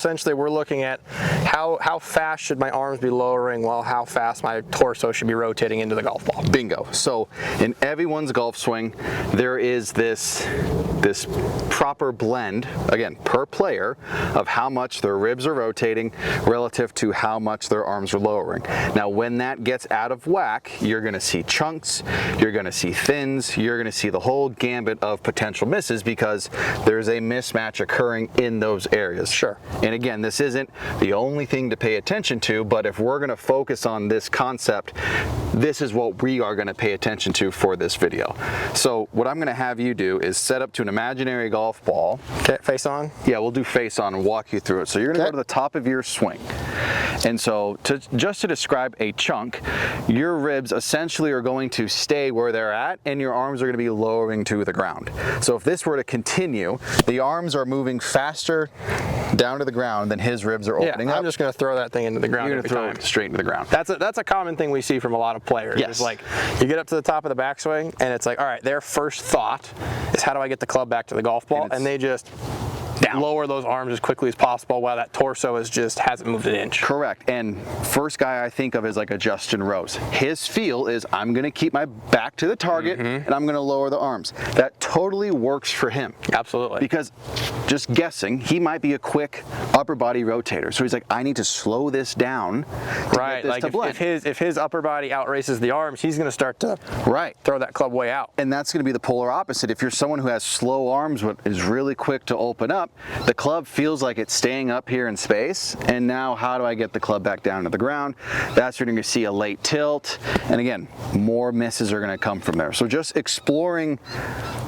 Essentially, we're looking at how fast should my arms be lowering while how fast my torso should be rotating into the golf ball. Bingo. So in everyone's golf swing, there is this proper blend, again, per player, of how much their ribs are rotating relative to how much their arms are lowering. Now, when that gets out of whack, you're going to see chunks, you're going to see thins, you're going to see the whole gambit of potential misses because there's a mismatch occurring in those areas. Sure. And again, this isn't the only thing to pay attention to, but if we're going to focus on this concept, this is what we are going to pay attention to for this video. So what I'm going to have you do is set up to an imaginary golf ball. Okay, face on? Yeah, we'll do face on and walk you through it. So you're going to go to the top of your swing. And so just to describe a chunk, your ribs essentially are going to stay where they're at and your arms are going to be lowering to the ground. So if this were to continue, the arms are moving faster down to the ground than his ribs are opening up. I'm just going to throw that thing into the ground. You're going to throw it straight into the ground. That's a common thing we see from a lot of players. Yes. It's like you get up to the top of the backswing and it's like, all right, their first thought is how do I get the club back to the golf ball? And they just lower those arms as quickly as possible while that torso hasn't moved an inch. Correct. And first guy I think of is like a Justin Rose. His feel is I'm going to keep my back to the target and I'm going to lower the arms. That totally works for him. Absolutely. Because just guessing, he might be a quick upper body rotator. So he's like, I need to slow this down to get this to blend. If his upper body outraces the arms, he's going to start to throw that club way out. And that's going to be the polar opposite. If you're someone who has slow arms but is really quick to open up, the club feels like it's staying up here in space, and now how do I get the club back down to the ground? That's where you're going to see a late tilt, and again, more misses are going to come from there. So just exploring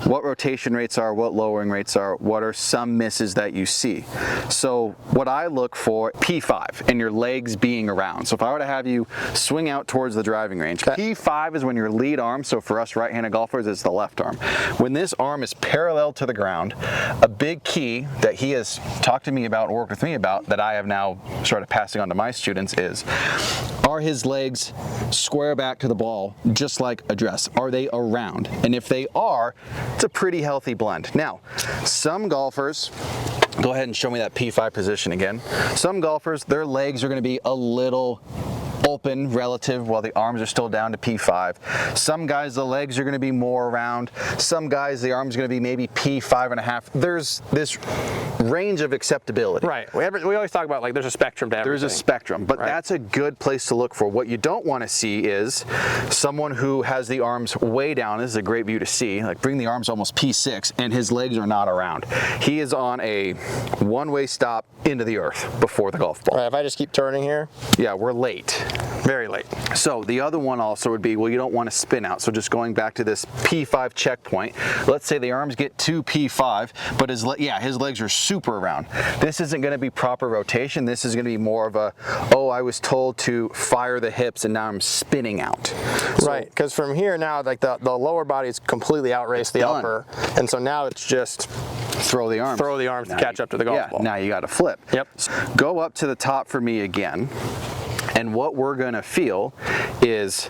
what rotation rates are, what lowering rates are, what are some misses that you see. So what I look for, P5, and your legs being around. So if I were to have you swing out towards the driving range, P5 is when your lead arm, so for us right-handed golfers, it's the left arm. When this arm is parallel to the ground, a big key that he has talked to me about and worked with me about that I have now started passing on to my students is, are his legs square back to the ball just like a dress? Are they around? And if they are, it's a pretty healthy blend. Now, some golfers, go ahead and show me that P5 position again. Some golfers, their legs are going to be a little open relative while the arms are still down to P5. Some guys, the legs are going to be more around. Some guys, the arms are going to be maybe P5.5. There's this range of acceptability. Right. We always talk about like there's a spectrum to everything. There's a spectrum, but that's a good place to look for. What you don't want to see is someone who has the arms way down. This is a great view to see. Like bring the arms almost P6 and his legs are not around. He is on a one-way stop into the earth before the golf ball. Right, if I just keep turning here. Yeah, we're late. Very late. So the other one also would be, well, you don't want to spin out. So just going back to this P5 checkpoint, let's say the arms get to P5, but his legs are super around. This isn't going to be proper rotation. This is going to be more of a, oh, I was told to fire the hips and now I'm spinning out. So, right, because from here now, like the lower body is completely outraced the upper, and so now it's just throw the arms. Throw the arms to catch up to the golf ball. Now you got to flip. Yep. Go up to the top for me again. And what we're going to feel is,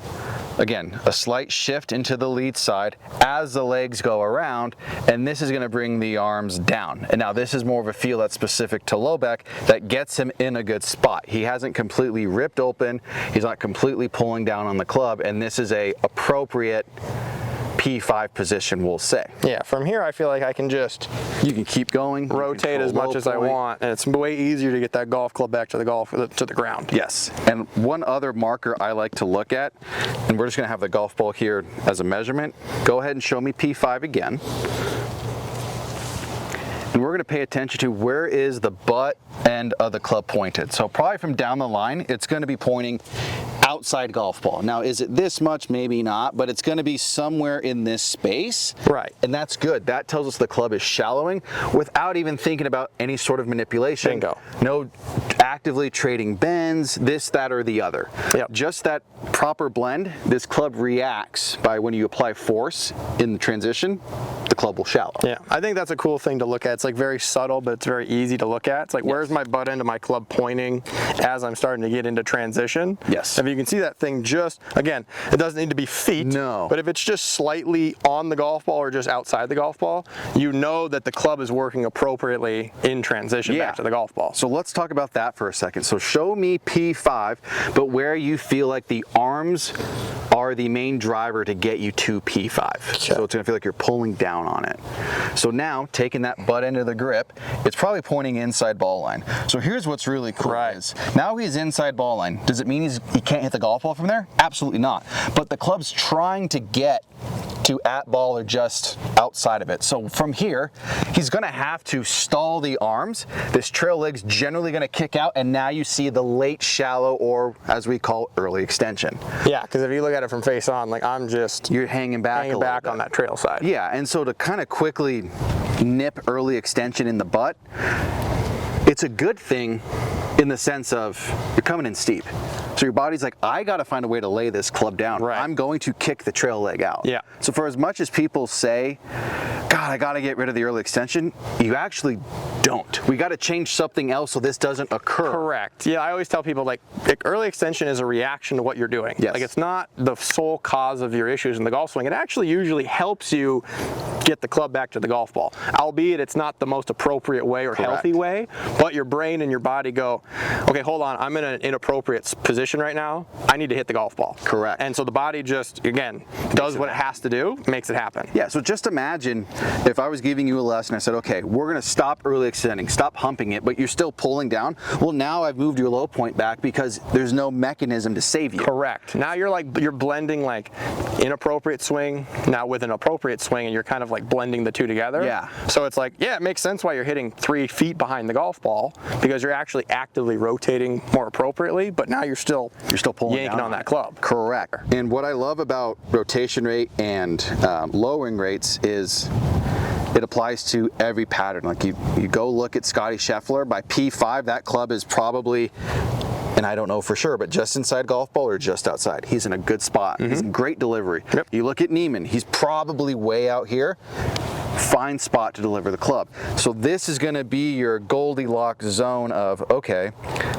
again, a slight shift into the lead side as the legs go around, and this is going to bring the arms down. And now this is more of a feel that's specific to Lobeck that gets him in a good spot. He hasn't completely ripped open, he's not completely pulling down on the club, and this is a appropriate P5 position, we'll say. Yeah, from here I feel like I can just... You can keep going. Rotate as much as I want, and it's way easier to get that golf club back to the ground. Yes, and one other marker I like to look at, and we're just going to have the golf ball here as a measurement. Go ahead and show me P5 again. And we're going to pay attention to where is the butt end of the club pointed. So probably from down the line, it's going to be pointing outside golf ball. Now, is it this much? Maybe not, but it's going to be somewhere in this space. Right. And that's good. That tells us the club is shallowing without even thinking about any sort of manipulation. Bingo. No actively trading bends, this, that, or the other. Yep. Just that proper blend, this club reacts by when you apply force in the transition, the club will shallow. Yeah, I think that's a cool thing to look at. It's like very subtle, but it's very easy to look at. It's like, where's my butt end of my club pointing as I'm starting to get into transition? Yes. If you can see that thing just, again, it doesn't need to be feet. No. But if it's just slightly on the golf ball or just outside the golf ball, you know that the club is working appropriately in transition back to the golf ball. So let's talk about that for a second. So show me P5, but where you feel like the arms are the main driver to get you to P5. Okay. So it's gonna feel like you're pulling down on it. So now, taking that butt end of the grip, it's probably pointing inside ball line. So here's what's really cool is, now he's inside ball line. Does it mean he can't hit the golf ball from there? Absolutely not. But the club's trying to get to at ball or just outside of it. So from here, he's gonna have to stall the arms. This trail leg's generally gonna kick out, and now you see the late shallow, or as we call early extension. Yeah, because if you look at it from face on, like you're hanging back on that trail side. Yeah, and so to kind of quickly nip early extension in the butt, it's a good thing in the sense of you're coming in steep. So your body's like, I gotta find a way to lay this club down. Right. I'm going to kick the trail leg out. Yeah. So for as much as people say, God, I gotta get rid of the early extension, you actually don't. We gotta change something else so this doesn't occur. Correct. Yeah, I always tell people like early extension is a reaction to what you're doing. Yes. Like it's not the sole cause of your issues in the golf swing. It actually usually helps you get the club back to the golf ball. Albeit it's not the most appropriate way or healthy way, but your brain and your body go, okay, hold on, I'm in an inappropriate position right now. I need to hit the golf ball. Correct. And so the body just, again, does what it has to do, makes it happen. Yeah, so just imagine if I was giving you a lesson, I said, okay, we're gonna stop early extending, stop humping it, but you're still pulling down. Well, now I've moved your low point back because there's no mechanism to save you. Correct. Now you're blending like inappropriate swing now with an appropriate swing, and you're kind of like blending the two together. Yeah. So it's like, yeah, it makes sense why you're hitting 3 feet behind the golf ball, because you're actually actively rotating more appropriately, but now you're still pulling yanking down on that club. Correct. And what I love about rotation rate and lowering rates is it applies to every pattern. Like you go look at Scotty Scheffler, by P5, that club is probably, and I don't know for sure, but just inside golf ball or just outside. He's in a good spot. He's in great delivery. Yep. You look at Neiman, he's probably way out here. Fine spot to deliver the club. So this is going to be your Goldilocks zone of, okay,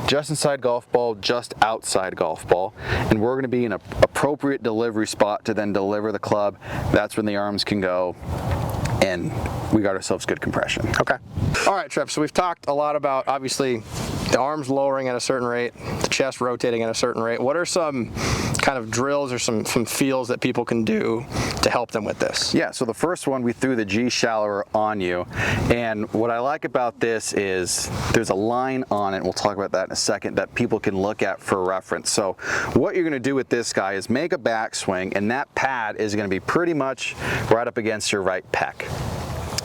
just inside golf ball, just outside golf ball, and we're going to be in an appropriate delivery spot to then deliver the club. That's when the arms can go, and we got ourselves good compression. Okay. All right, Trev, so we've talked a lot about, obviously, the arms lowering at a certain rate, the chest rotating at a certain rate. What are some kind of drills or some feels that people can do to help them with this? Yeah, so the first one, we threw the G shallower on you, and what I like about this is there's a line on it, we'll talk about that in a second, that people can look at for reference. So what you're going to do with this guy is make a backswing, and that pad is going to be pretty much right up against your right pec.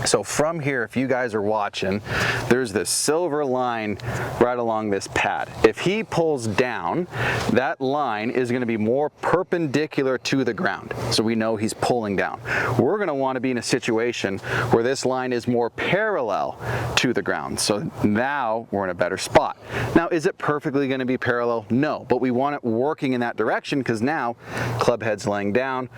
So from here, if you guys are watching, there's this silver line right along this pad. If he pulls down, that line is going to be more perpendicular to the ground. So we know he's pulling down. We're going to want to be in a situation where this line is more parallel to the ground. So now we're in a better spot. Now, is it perfectly going to be parallel? No, but we want it working in that direction, because now club head's laying down,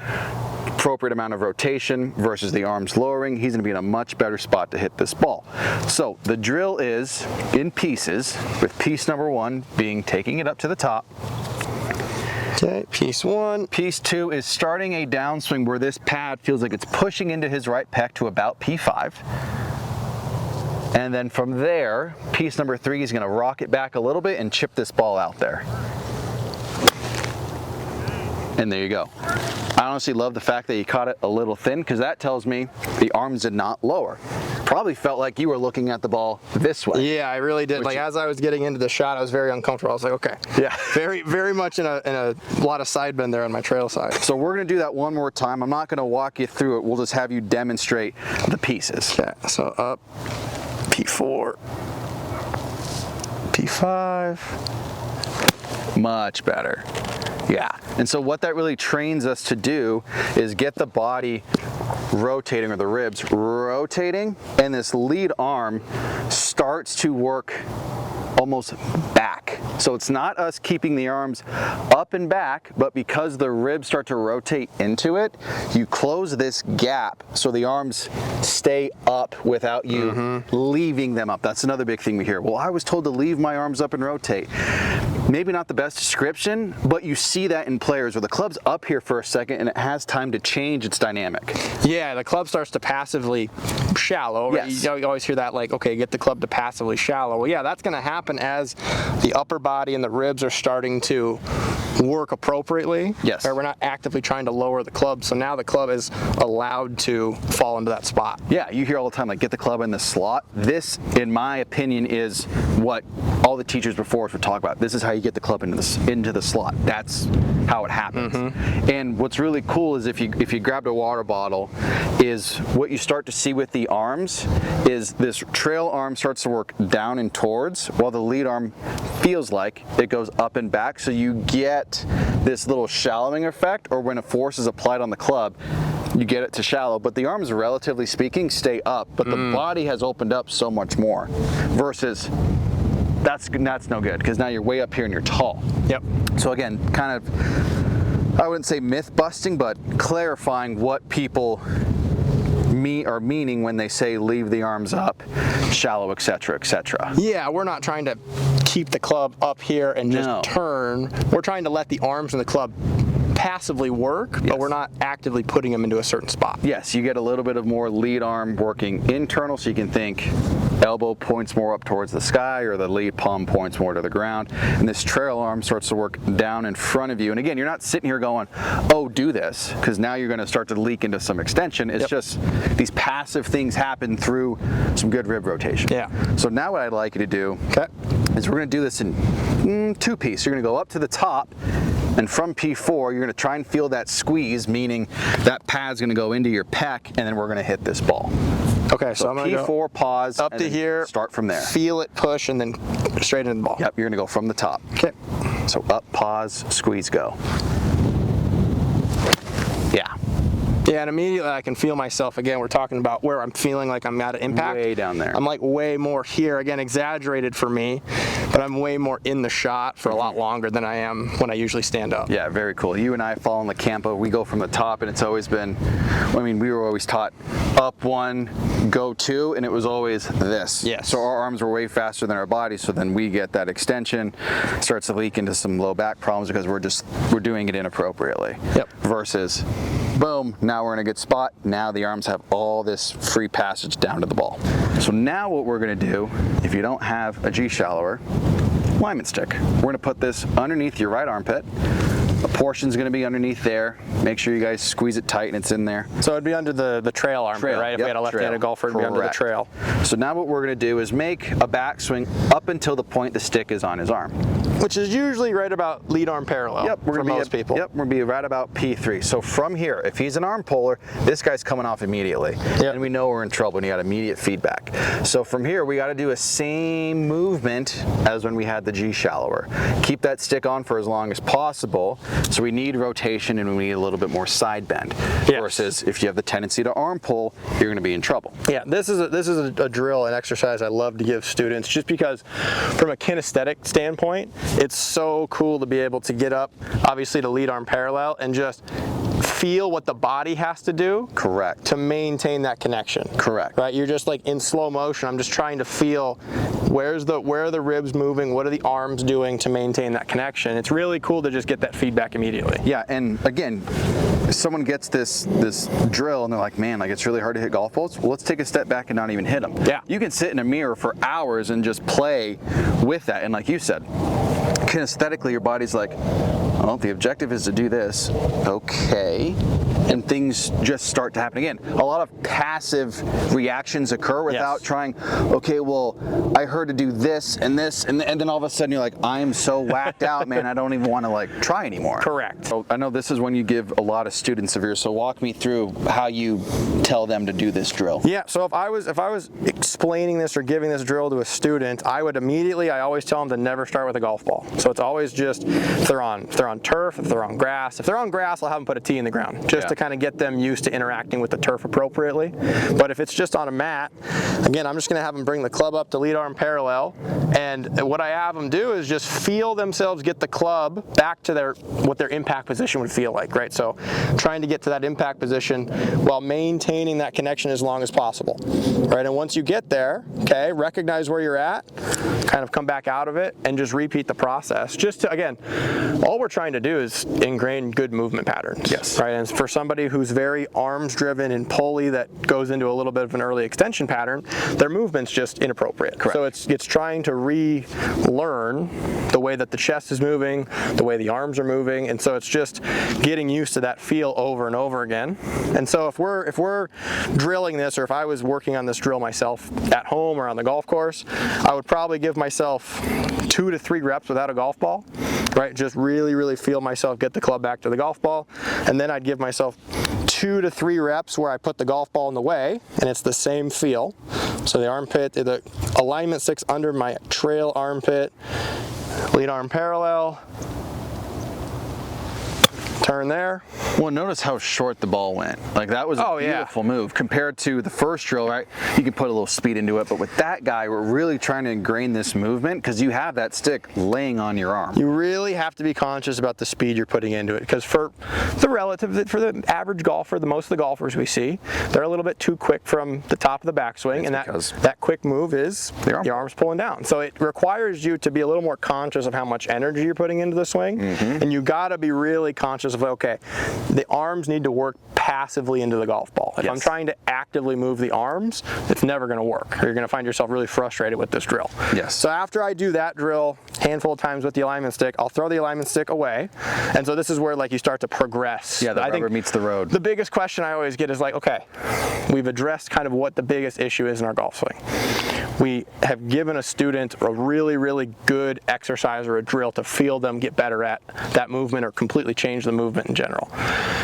appropriate amount of rotation versus the arms lowering. He's going to be in a much better spot to hit this ball. So the drill is in pieces, with piece number 1 being taking it up to the top. Okay, piece 1. Piece 2 is starting a downswing where this pad feels like it's pushing into his right pec to about P5. And then from there, piece number 3 is going to rock it back a little bit and chip this ball out there. And there you go. I honestly love the fact that you caught it a little thin, because that tells me the arms did not lower. Probably felt like you were looking at the ball this way. Yeah, I really did. Like as I was getting into the shot, I was very uncomfortable. I was like, okay. Yeah. Very much in a lot of side bend there on my trail side. So we're going to do that one more time. I'm not going to walk you through it. We'll just have you demonstrate the pieces. Okay, so up, P4, P5. Much better. Yeah, and so what that really trains us to do is get the body rotating, or the ribs rotating, and this lead arm starts to work almost back. So it's not us keeping the arms up and back, but because the ribs start to rotate into it, you close this gap so the arms stay up without you leaving them up. That's another big thing we hear. Well, I was told to leave my arms up and rotate. Maybe not the best description, but you see that in players where the club's up here for a second and it has time to change its dynamic. Yeah, the club starts to passively shallow. Right? Yes. You always hear that, like, okay, get the club to passively shallow. Well, yeah, that's going to happen as the upper body and the ribs are starting to work appropriately. Yes. Right? We're not actively trying to lower the club, so now the club is allowed to fall into that spot. Yeah, you hear all the time, like, get the club in the slot. This, in my opinion, is what all the teachers before us would talk about. This is how you get the club into the slot. That's how it happens. And what's really cool is if you grabbed a water bottle, is what you start to see with the arms is this trail arm starts to work down and towards, while the lead arm feels like it goes up and back. So you get this little shallowing effect, or when a force is applied on the club, you get it to shallow, but the arms, relatively speaking, stay up, but the body has opened up so much more, versus that's no good, because now you're way up here and you're tall. Yep. So again, kind of, I wouldn't say myth busting, but clarifying what people are meaning when they say leave the arms up, shallow, etc., etc. Yeah, we're not trying to keep the club up here and just turn. We're trying to let the arms and the club passively work, but we're not actively putting them into a certain spot. Yes, you get a little bit of more lead arm working internal, so you can think elbow points more up towards the sky, or the lead palm points more to the ground, and this trail arm starts to work down in front of you. And again, you're not sitting here going, oh, do this, because now you're going to start to leak into some extension. It's just these passive things happen through some good rib rotation. Yeah. So now what I'd like you to do is we're going to do this in two pieces. You're going to go up to the top, and from P4, you're going to try and feel that squeeze, meaning that pad's going to go into your pec, and then we're going to hit this ball. Okay, so I'm going to go P4, pause, up to here, start from there. Feel it push, and then straight into the ball. Yep, you're going to go from the top. Okay. So up, pause, squeeze, go. Yeah. Yeah, and immediately I can feel myself, again, we're talking about where I'm feeling like I'm at an impact. Way down there. I'm like way more here, again, exaggerated for me, but I'm way more in the shot for a lot longer than I am when I usually stand up. Yeah, very cool. You and I fall in the campo, we go from the top, and it's always been, I mean, we were always taught up one, go two, and it was always this. Yes. So our arms were way faster than our bodies, so then we get that extension, starts to leak into some low back problems because we're doing it inappropriately. Yep. Versus, boom, now we're in a good spot. Now the arms have all this free passage down to the ball. So now what we're going to do, if you don't have a G shallower, lineman stick. We're going to put this underneath your right armpit. A portion's going to be underneath there. Make sure you guys squeeze it tight and it's in there. So it'd be under the trail arm, right? If we had a left-handed golfer, it'd be under the trail. So now what we're going to do is make a backswing up until the point the stick is on his arm. Which is usually right about lead arm parallel for most people. Yep, we're going to be right about P3. So from here, if he's an arm puller, this guy's coming off immediately. Yep. And we know we're in trouble and you got immediate feedback. So from here, we got to do a same movement as when we had the G shallower. Keep that stick on for as long as possible. So we need rotation and we need a little bit more side bend. Yes. Versus if you have the tendency to arm pull, you're going to be in trouble. Yeah, this is a drill and exercise I love to give students, just because from a kinesthetic standpoint, it's so cool to be able to get up, obviously to lead arm parallel, and just feel what the body has to do. Correct. To maintain that connection. Correct. Right? You're just like in slow motion. I'm just trying to feel where are the ribs moving, what are the arms doing to maintain that connection. It's really cool to just get that feedback immediately. Yeah, and again, if someone gets this drill and they're like, man, like it's really hard to hit golf balls, well, let's take a step back and not even hit them. Yeah. You can sit in a mirror for hours and just play with that, and like you said, kinesthetically your body's like, well, the objective is to do this. Okay. And things just start to happen again. A lot of passive reactions occur without trying, okay, well, I heard to do this, and then all of a sudden you're like, I'm so whacked out, man, I don't even want to like try anymore. Correct. So I know this is when you give a lot of students of yours, so walk me through how you tell them to do this drill. Yeah, so if I was explaining this or giving this drill to a student, I always tell them to never start with a golf ball. So it's always just, if they're on turf, if they're on grass. If they're on grass, I'll have them put a tee in the ground, just to kind of get them used to interacting with the turf appropriately. But if it's just on a mat, again, I'm just going to have them bring the club up to lead arm parallel, and what I have them do is just feel themselves get the club back to what their impact position would feel like, right? So trying to get to that impact position while maintaining that connection as long as possible, right? And once you get there, okay, recognize where you're at, kind of come back out of it, and just repeat the process. Just to, again, all we're trying to do is ingrain good movement patterns. Yes. Right. And for somebody who's very arms driven and pulley that goes into a little bit of an early extension pattern, their movement's just inappropriate. Correct. So it's trying to relearn the way that the chest is moving, the way the arms are moving, and so it's just getting used to that feel over and over again. And so if we're drilling this, or if I was working on this drill myself at home or on the golf course, I would probably give myself 2 to 3 reps without a golf ball, right? Just really feel myself get the club back to the golf ball, and then I'd give myself 2 to 3 reps where I put the golf ball in the way, and it's the same feel. So the armpit, the alignment sticks under my trail armpit, lead arm parallel, turn there. Well, notice how short the ball went. Like, that was a beautiful move compared to the first drill, right? You can put a little speed into it, but with that guy, we're really trying to ingrain this movement because you have that stick laying on your arm. You really have to be conscious about the speed you're putting into it, because for the average golfer, most of the golfers we see, they're a little bit too quick from the top of the backswing, and that quick move is your arm's pulling down. So it requires you to be a little more conscious of how much energy you're putting into the swing, and you got to be really conscious of, okay, the arms need to work passively into the golf ball. If I'm trying to actively move the arms, it's never going to work. You're going to find yourself really frustrated with this drill. Yes. So after I do that drill a handful of times with the alignment stick, I'll throw the alignment stick away. And so this is where, like, you start to progress. Yeah, the rubber meets the road. The biggest question I always get is like, okay, we've addressed kind of what the biggest issue is in our golf swing. We have given a student a really good exercise or a drill to feel them get better at that movement or completely change the movement in general.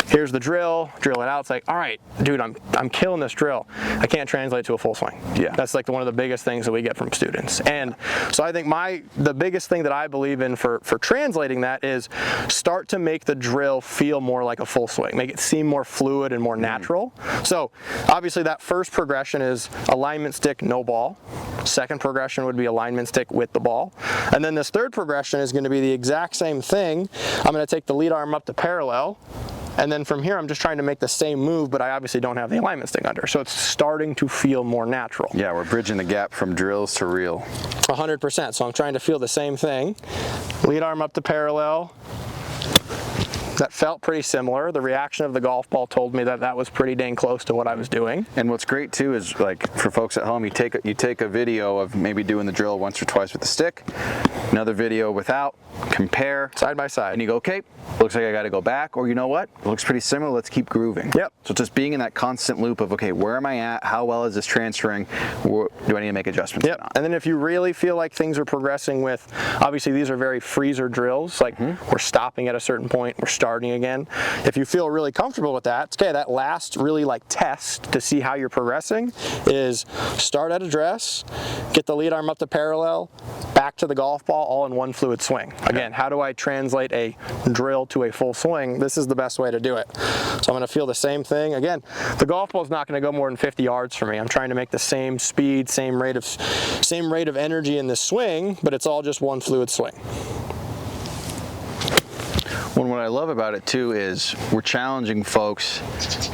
Here's the drill it out. It's like, all right, dude, I'm killing this drill. I can't translate to a full swing. Yeah. That's like one of the biggest things that we get from students. And so I think the biggest thing that I believe in for translating that is start to make the drill feel more like a full swing. Make it seem more fluid and more natural. So obviously that first progression is alignment stick, no ball. Second progression would be alignment stick with the ball. And then this third progression is going to be the exact same thing. I'm going to take the lead arm up to parallel, and then from here I'm just trying to make the same move, but I obviously don't have the alignment stick under. So it's starting to feel more natural. Yeah, we're bridging the gap from drills to reel. 100%. So I'm trying to feel the same thing. Lead arm up to parallel. That felt pretty similar. The reaction of the golf ball told me that that was pretty dang close to what I was doing. And what's great too is, like, for folks at home, you take a video of maybe doing the drill once or twice with the stick, another video without, compare side by side, and you go, okay, looks like I got to go back, or you know what, it looks pretty similar, let's keep grooving. Yep. So just being in that constant loop of, okay, where am I at, how well is this transferring, do I need to make adjustments? Yep. And then if you really feel like things are progressing with, obviously these are very freezer drills, like we're stopping at a certain point, we're starting again. If you feel really comfortable with that, it's okay, that last really like test to see how you're progressing is start at address, get the lead arm up to parallel, back to the golf ball, all in one fluid swing. Again, how do I translate a drill to a full swing? This is the best way to do it. So I'm going to feel the same thing. Again, the golf ball is not going to go more than 50 yards for me. I'm trying to make the same speed, same rate of energy in the swing, but it's all just one fluid swing. Well, what I love about it too is we're challenging folks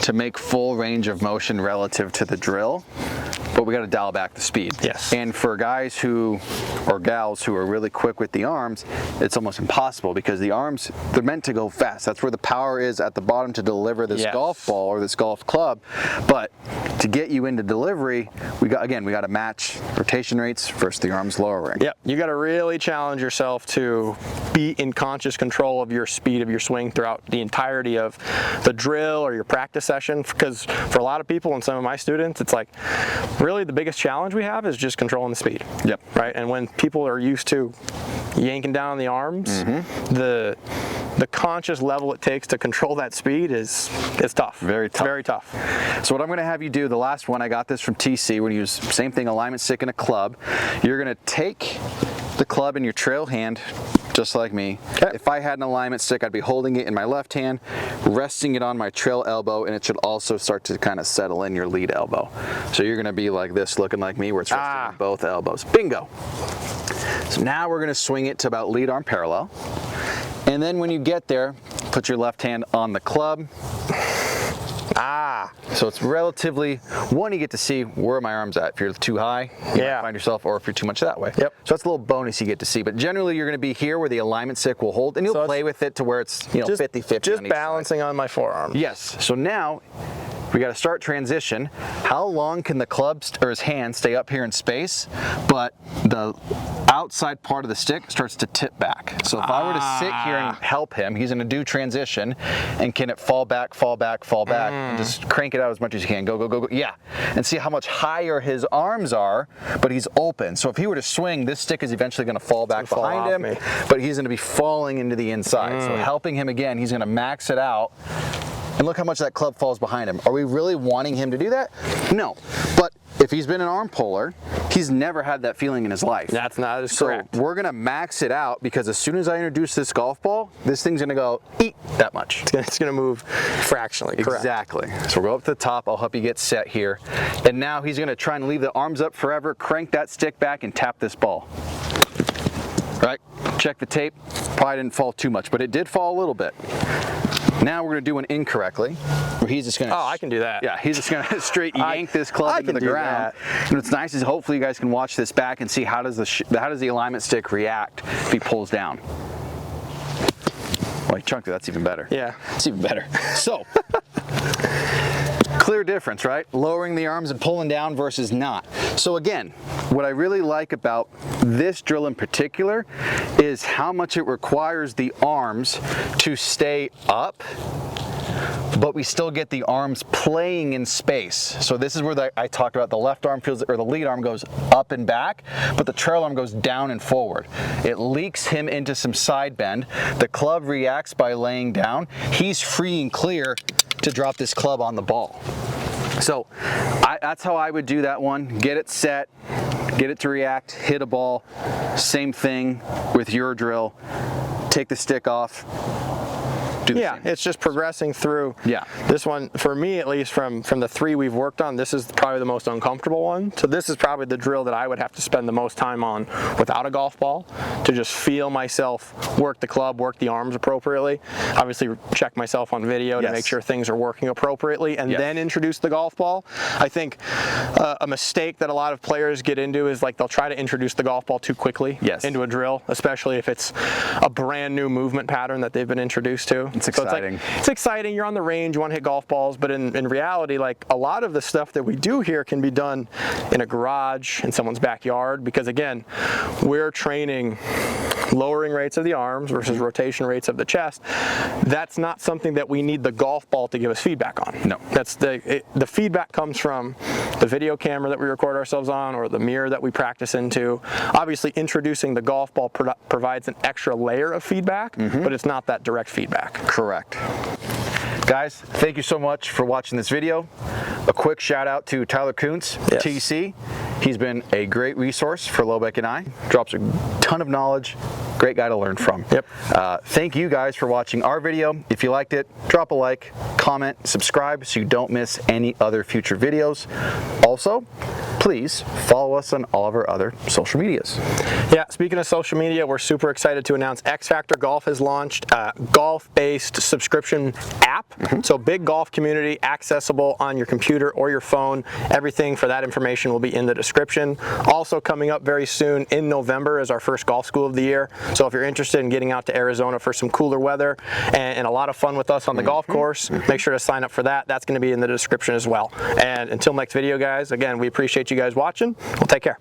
to make full range of motion relative to the drill, but we got to dial back the speed. Yes. And for guys or gals who are really quick with the arms, it's almost impossible because the arms, they're meant to go fast. That's where the power is at the bottom to deliver this golf ball or this golf club. But to get you into delivery, we got to match rotation rates versus the arms lowering. Yep. You got to really challenge yourself to be in conscious control of your speed of your swing throughout the entirety of the drill or your practice session, because for a lot of people and some of my students, it's like really the biggest challenge we have is just controlling the speed. Yep. Right. And when people are used to yanking down on the arms, the conscious level it takes to control that speed is tough. Very tough. Very tough. So what I'm going to have you do, the last one, I got this from TC, we're going to use same thing, alignment stick and a club. You're going to take the club in your trail hand, just like me. Okay. If I had an alignment stick, I'd be holding it in my left hand, resting it on my trail elbow, and it should also start to kind of settle in your lead elbow. So you're gonna be like this, looking like me, where it's resting in both elbows. Bingo. So now we're gonna swing it to about lead arm parallel. And then when you get there, put your left hand on the club. So it's relatively, one, you get to see where my arm's at. If you're too high, you might find yourself, or if you're too much that way. Yep. So that's a little bonus you get to see. But generally, you're going to be here where the alignment stick will hold, and you'll play with it to where it's 50-50. Just balancing on my forearm. Yes. So now we got to start transition. How long can the club or his hand stay up here in space, but the outside part of the stick starts to tip back? So if I were to sit here and help him, he's going to do transition, and can it fall back, fall back, fall back, and just crank it out as much as you can. Go, go, go, go. Yeah. And see how much higher his arms are, but he's open. So if he were to swing, this stick is eventually going to fall back behind him, but he's going to be falling into the inside. So helping him again, he's going to max it out. And look how much that club falls behind him. Are we really wanting him to do that? No. But if he's been an arm puller, he's never had that feeling in his life. That's not correct. So we're gonna max it out, because as soon as I introduce this golf ball, this thing's gonna go eat that much. It's gonna move fractionally. Correct. Exactly. So we'll go up to the top. I'll help you get set here. And now he's gonna try and leave the arms up forever, crank that stick back, and tap this ball. Right? Check the tape. Probably didn't fall too much, but it did fall a little bit. Now we're going to do one incorrectly, where he's just going to... Oh, I can do that. Yeah, he's just going to straight yank this club into the ground. And what's nice is hopefully you guys can watch this back and see how does the alignment stick react if he pulls down. Well, he chunked it. That's even better. Yeah. It's even better. So... Clear difference, right? Lowering the arms and pulling down versus not. So again, what I really like about this drill in particular is how much it requires the arms to stay up, but we still get the arms playing in space. So this is where I talked about the left arm feels, or the lead arm goes up and back, but the trail arm goes down and forward. It leaks him into some side bend. The club reacts by laying down. He's free and clear to drop this club on the ball. So that's how I would do that one. Get it set, get it to react, hit a ball. Same thing with your drill. Take the stick off. Yeah, it's just progressing through. Yeah. This one, for me at least, from the 3 we've worked on, this is probably the most uncomfortable one. So this is probably the drill that I would have to spend the most time on without a golf ball, to just feel myself work the club, work the arms appropriately. Obviously check myself on video to make sure things are working appropriately, and then introduce the golf ball. I think a mistake that a lot of players get into is like they'll try to introduce the golf ball too quickly into a drill, especially if it's a brand new movement pattern that they've been introduced to. It's exciting. It's exciting. You're on the range, you want to hit golf balls, but in reality, like a lot of the stuff that we do here can be done in a garage, in someone's backyard, because again, we're training lowering rates of the arms versus rotation rates of the chest. That's not something that we need the golf ball to give us feedback on. No. That's the feedback comes from the video camera that we record ourselves on, or the mirror that we practice into. Obviously, introducing the golf ball provides an extra layer of feedback, but it's not that direct feedback. Correct. Guys, thank you so much for watching this video. A quick shout out to Tyler Kuntz, TC. He's been a great resource for Lobeck and I. Drops a ton of knowledge. Great guy to learn from. Yep. Thank you guys for watching our video. If you liked it, drop a like, comment, subscribe so you don't miss any other future videos. Also, please follow us on all of our other social medias. Yeah, speaking of social media, we're super excited to announce X Factor Golf has launched a golf-based subscription app. So big golf community, accessible on your computer or your phone. Everything for that information will be in the description. Also coming up very soon in November is our first golf school of the year. So if you're interested in getting out to Arizona for some cooler weather and a lot of fun with us on the golf course, make sure to sign up for that. That's going to be in the description as well. And until next video, guys, again, we appreciate you guys watching. We'll take care.